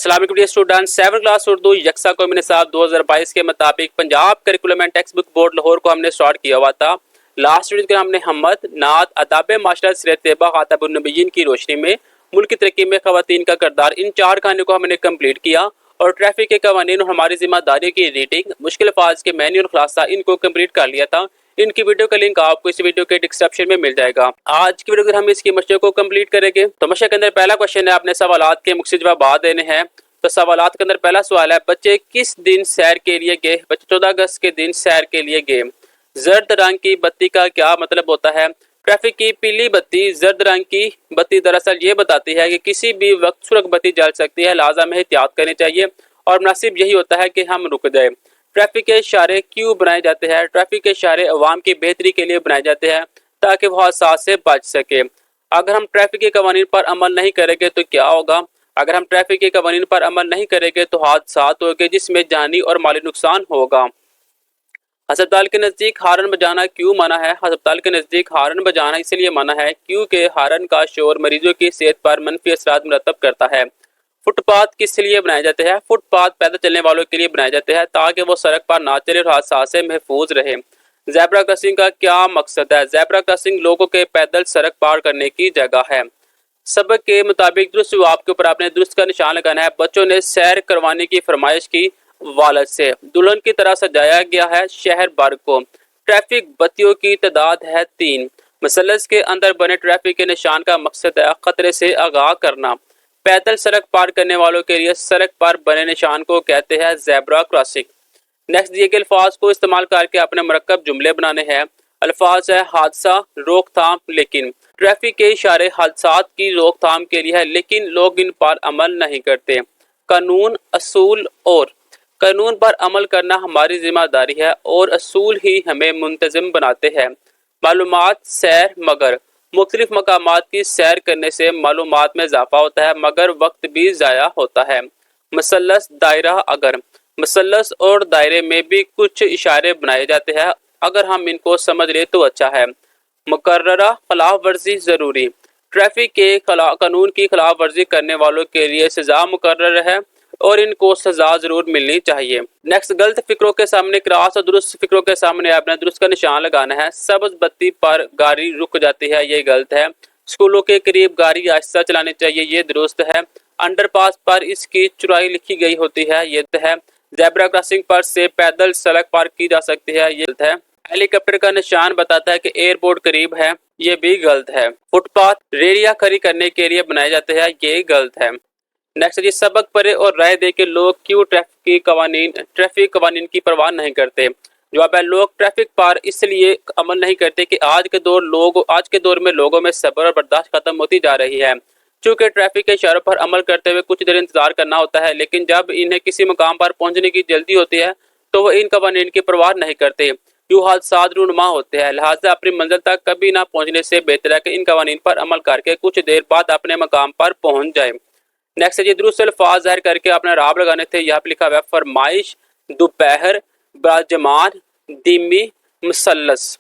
अस्सलाम वालेकुम dear student, 7th class Urdu यकसा कौमी निसाब 2022 के मुताबिक Punjab curriculum and textbook board Lahore को हमने स्टार्ट किया हुआ था। लास्ट वीडियो में हमने हम्मद, नात, अदाब माशरत, सीरत तैयबा, खातबुन नबिय्यीन की रोशनी में मुल्क की तरक्की में खवातीन का किरदार, इन 4 कहानियों को हमने कंप्लीट किया और ट्रैफिक के कवानीन और हमारी जिम्मेदारियों की रीडिंग, मुश्किल अल्फाज के मेन्यू और खुलासा इनको कंप्लीट कर लिया था। इनकी वीडियो का लिंक आपको इस वीडियो के डिस्क्रिप्शन में मिल जाएगा। आज की वीडियो में हम इसकी मशक़ को कंप्लीट करेंगे। तो मशक़ के अंदर पहला क्वेश्चन है, आपने सवालात के मुख्तलिफ जवाब देने हैं। तो सवालात के अंदर पहला सवाल है, बच्चे किस दिन सैर के लिए गए? बच्चे 14 अगस्त के दिन सैर के लिए गए। जर्द रंग की बत्ती का क्या मतलब होता है? ट्रैफिक की पीली बत्ती, जर्द रंग की बत्ती दरअसल ये बताती है कि किसी भी वक्त सुरख बत्ती जल सकती है, लिहाजा हमें एहतियात करनी चाहिए और मुनासिब यही होता है कि हम रुक जाए। ट्रैफिक के इशारे क्यों बनाए जाते हैं? ट्रैफिक के इशारे अवाम की बेहतरी के लिए बनाए जाते हैं ताकि वह हादसा से बच सके। अगर हम ट्रैफिक के कवानीन पर अमल नहीं करेंगे तो क्या होगा? अगर हम ट्रैफिक के कवानीन पर अमल नहीं करेंगे तो हादसात होंगे जिसमें जानी और माली नुकसान होगा। अस्पताल के नज़दीक हारन बजाना क्यों मना है? अस्पताल के नज़दीक हारन बजाना इसलिए मना है क्योंकि हारन का शोर मरीजों की सेहत पर मनफी असरात मुरतब करता है। फुटपाथ किस लिए बनाए जाते हैं? फुटपाथ पैदल चलने वालों के लिए बनाए जाते हैं ताकि वो सड़क पर ना चले और हादसा से महफूज रहे। ज़ेब्रा क्रॉसिंग का क्या मकसद है? ज़ेब्रा क्रॉसिंग लोगों के पैदल सड़क पार करने की जगह है। सबक के मुताबिक दुरुस्त जवाब के ऊपर आपने दुरुस्त का निशान लगाना है। बच्चों ने सैर करवाने की फरमाइश की वालद से। दुल्हन की तरह सजाया गया है शहर भर को। ट्रैफिक बत्तियों की तादाद है 3। मसलस के अंदर बने ट्रैफिक के निशान का मकसद है खतरे से आगाह करना। पैदल सड़क पार करने वालों के लिए सड़क पर बने निशान को कहते हैं ज़ेब्रा क्रॉसिंग। नेक्स्ट दिए गए अल्फाज को इस्तेमाल करके अपने मरकब जुमले बनाने हैं। अल्फाज है हादसा, रोकथाम, लेकिन। ट्रैफिक के इशारे हादसात की रोकथाम के लिए है लेकिन लोग इन पर अमल नहीं करते। कानून, असूल और कानून पर अमल करना हमारी जिम्मेदारी है और असूल ही हमें मुंतज़िम बनाते हैं। मालूमात, सैर, मगर। मुख्तलिफ मकामात की सैर करने से मालूमात में इजाफा होता है मगर वक्त भी ज़ाया होता है। मसलस, दायरा, अगर। मसलस और दायरे में भी कुछ इशारे बनाए जाते हैं, अगर हम इनको समझ ले तो अच्छा है। मुकर्ररा खिलाफ वर्जी ज़रूरी। ट्रैफिक के कानून की खिलाफ वर्जी करने वालों के लिए सज़ा मुकर्रर है और इनको सज़ा ज़रूर मिलनी चाहिए। नेक्स्ट, गलत फिक्रों के सामने क्रॉस और दुरुस्त फिक्रों के सामने आपने दुरुस्त का निशान लगाना है। सब्ज बत्ती पर गाड़ी रुक जाती है, ये गलत है। स्कूलों के करीब गाड़ी आहिस्ता चलानी चाहिए, ये दुरुस्त है। अंडरपास पर इसकी चौड़ाई लिखी गई होती है, ये है। ज़ेब्रा क्रॉसिंग पर से पैदल सड़क पार की जा सकती है, ये गलत है। हेलीकॉप्टर का निशान बताता है कि एयरपोर्ट करीब है, ये भी गलत है। फुटपाथ रेडिया खड़ी करने के लिए बनाए जाते हैं, ये गलत है। नेक्स्ट जी, सबक पढ़े और राय दे के लोग क्यों ट्रैफिक कवानीन की परवाह नहीं करते? जवाब है, लोग ट्रैफिक पर इसलिए अमल नहीं करते कि आज के दौर में लोगों में सब्र और बर्दाश्त खत्म होती जा रही है। चूँकि ट्रैफिक के इशारों पर अमल करते हुए कुछ देर इंतजार करना होता है, लेकिन जब इन्हें किसी मुकाम पर पहुंचने की जल्दी होती है तो वह इन कवानीन की परवाह नहीं करते। यूँ हादसा रूनुमा होते हैं। लिहाजा अपनी मंजिल तक कभी ना पहुंचने से बेहतर है कि इन कवानीन पर अमल करके कुछ देर बाद अपने मकाम पर पहुंच जाए। नेक्स्ट है जी, दुरुस्त अल्फाज ज़ाहिर करके अपने राब लगाने थे। यहाँ पे लिखा हुआ है फरमाइश, दोपहर, बाजमान, दिमी, मुसल्लस।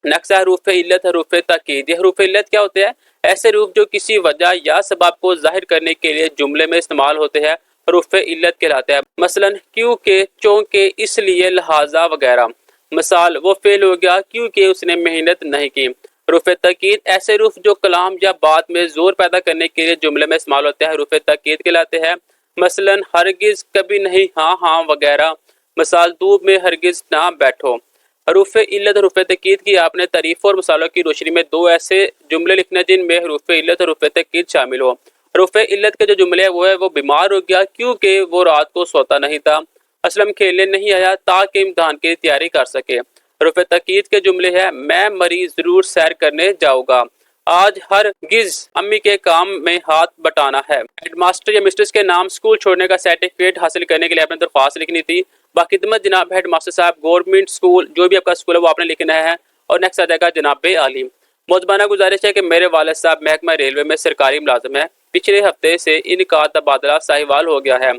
नेक्स्ट है हरूफ इल्लत, हरूफ ताकीद। ये हरूफ इल्लत क्या होते हैं? ऐसे हरूफ जो किसी वजह या सबब को जाहिर करने के लिए जुमले में इस्तेमाल होते हैं, हरूफ इल्लत कहलाते हैं। मसलन क्योंकि, चूंकि, इसलिए, लिहाजा वगैरह। मिसाल, वो फेल हो गया क्योंकि उसने मेहनत नहीं की। हरूफ ताकीद ऐसे हरूफ जो कलाम या बात में जोर पैदा करने के लिए जुमले में इस्तेमाल होते हैं, हरूफ ताकीद कहलाते हैं। मसलन हरगिज, कभी नहीं, हाँ हाँ वगैरह। मिसाल, धूप में हरगिज ना बैठो। हरूफ इल्लत, हरूफ ताकीद की आपने तारीफ और मिसालों की रोशनी में 2 ऐसे जुमले लिखने जिनमें हरूफ इल्लत और हरूफ ताकीद शामिल हो। हरूफ इल्लत के जो जुमले है वो बीमार हो गया क्योंकि वो रात को सोता नहीं था। असलम खेलने नहीं आया ताकि इम्तहान की तैयारी कर सके। हरूफ ताकीद के जुमले है, मैं मरीज जरूर सैर करने जाऊंगा। आज हरगिज अम्मी के काम में हाथ बटाना है। हेडमास्टर या मिस्ट्रेस के नाम स्कूल छोड़ने का सर्टिफिकेट हासिल करने के लिए आपने दरख्वास्त लिखनी थी। बाखिदमत जनाब हेडमास्टर साहब, गवर्नमेंट स्कूल, जो भी आपका स्कूल है वो आपने लिखना है। और नेक्स्ट आ जाएगा जनाब आलिम। मौजबाना गुजारिश है कि मेरे वालिद साहब महकमा रेलवे में सरकारी मुलाजिम है। पिछले हफ्ते से इनका तबादला साहिवाल हो गया है।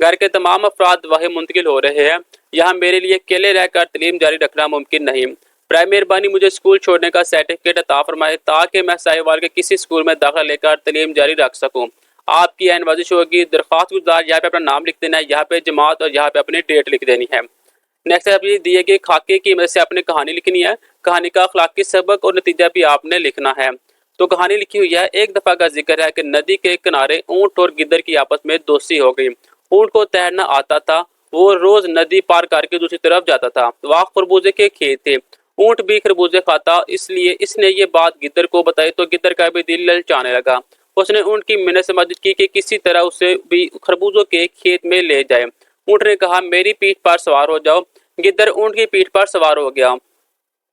घर के तमाम अफराद वहीं मुंतकिल हो रहे हैं। यहाँ मेरे लिए अकेले रहकर तलीम जारी रखना मुमकिन नहीं। बराए मेहरबानी मुझे स्कूल छोड़ने का सर्टिफिकेट अता फरमाए ताकि मैं साहिवाल के किसी स्कूल में दाखिला लेकर तलीम जारी रख सकूँ। आपकी एन वर्जिश होगी। दरख्वास्त गुजार यहाँ पे अपना नाम लिख देना है, यहाँ पे जमात और यहाँ पे अपनी डेट लिख देनी है। नेक्स्ट आपने दिए गए खाके की मदद से आपने कहानी लिखनी है। कहानी का अखलाकी सबक और नतीजा भी आपने लिखना है। तो कहानी लिखी हुई है। एक दफा का जिक्र है कि नदी के किनारे ऊंट और गिद्दर की आपस में दोस्ती हो गई। ऊंट को तैरना आता था, वो रोज नदी पार करके दूसरी तरफ जाता था। वहाँ खरबूजे के खेत थे, ऊंट भी खरबूजे खाता, इसलिए इसने ये बात गिद्दर को बताई तो गिद्दर का भी दिल ललचाने लगा। उसने ऊंट की मिन्नत से मदद की कि किसी तरह उसे भी खरबूजों के खेत में ले जाए। ऊंट ने कहा, मेरी पीठ पर सवार हो जाओ। गिद्दर ऊंट की पीठ पर सवार हो गया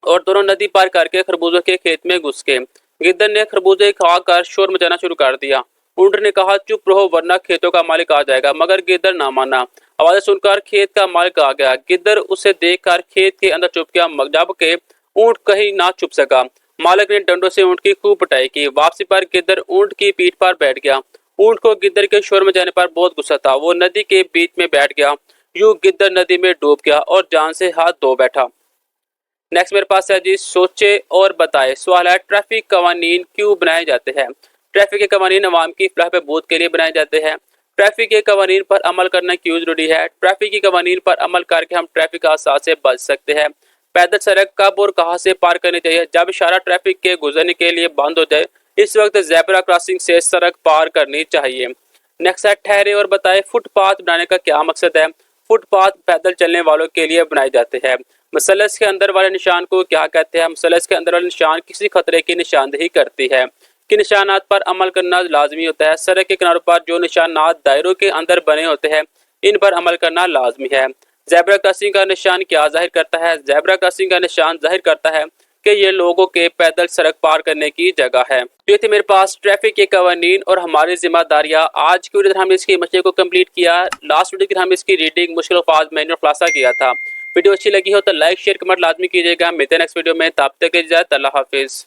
और दोनों नदी पार करके खरबूजों के खेत में घुस गए। गिद्दर ने खरबूजे खाकर शोर मचाना शुरू कर दिया। ऊंट ने कहा, चुप रहो वरना खेतों का मालिक आ जाएगा, मगर गिद्दर ना माना। आवाज़ सुनकर खेत का मालिक आ गया। गिद्दर उसे देखकर खेत के अंदर छुप गया, जबकि ऊंट कहीं ना छुप सका। मालिक ने डंडों से ऊंट की खूब पिटाई की। वापसी पर गिद्दर ऊंट की पीठ पर बैठ गया। ऊंट को गिद्दर के शोर मचाने पर बहुत गुस्सा था। वो नदी के बीच में बैठ गया। यूं गिद्दर नदी में डूब गया और जान से हाथ धो बैठा। नेक्स्ट मेरे पास है जी, सोचे और बताए। सवाल है, ट्रैफिक कवानीन क्यों बनाए जाते हैं? ट्रैफिक के कवानीन अवाम की फलाह बहबूद के लिए बनाए जाते हैं। ट्रैफिक के कवानीन पर अमल करना क्यों जरूरी है? ट्रैफिक की कवानीन पर अमल करके हम ट्रैफिक हादसा से बच सकते हैं। पैदल सड़क कब और कहाँ से पार करनी चाहिए? जब इशारा ट्रैफिक के गुजरने के लिए बंद हो जाए, इस वक्त ज़ेब्रा क्रॉसिंग से सड़क पार करनी चाहिए। नेक्स्ट है, ठहरे और बताए। फुटपाथ बनाने का क्या मकसद है? फुटपाथ पैदल चलने वालों के लिए बनाए जाते हैं। मसलस के अंदर वाले निशान को क्या कहते हैं? मसलस के अंदर वाले निशान किसी खतरे की निशानदेही करती है। कि निशानात पर अमल करना लाजमी होता है। सड़क के किनारों पर जो निशानात दायरों के अंदर बने होते हैं, इन पर अमल करना लाजमी है। ज़ेब्रा क्रॉसिंग का निशान क्या जाहिर करता है? ज़ेब्रा क्रॉसिंग का निशान जाहिर करता है कि ये लोगों के पैदल सड़क पार करने की जगह है। तो ये थे मेरे पास ट्रैफिक के कवानीन और हमारी जिम्मेदारियां। आज की वीडियो हमने इसकी मसले को कंप्लीट किया। लास्ट वीडियो की हमने इसकी रीडिंग, मुश्किल अल्फाज, मैनुअल खुलासा किया था। वीडियो अच्छी लगी हो तो लाइक शेयर कमेंट लाजमी कीजिएगा। मिलते हैं नेक्स्ट वीडियो में, तब तक के लिए अल्लाह हाफिज़।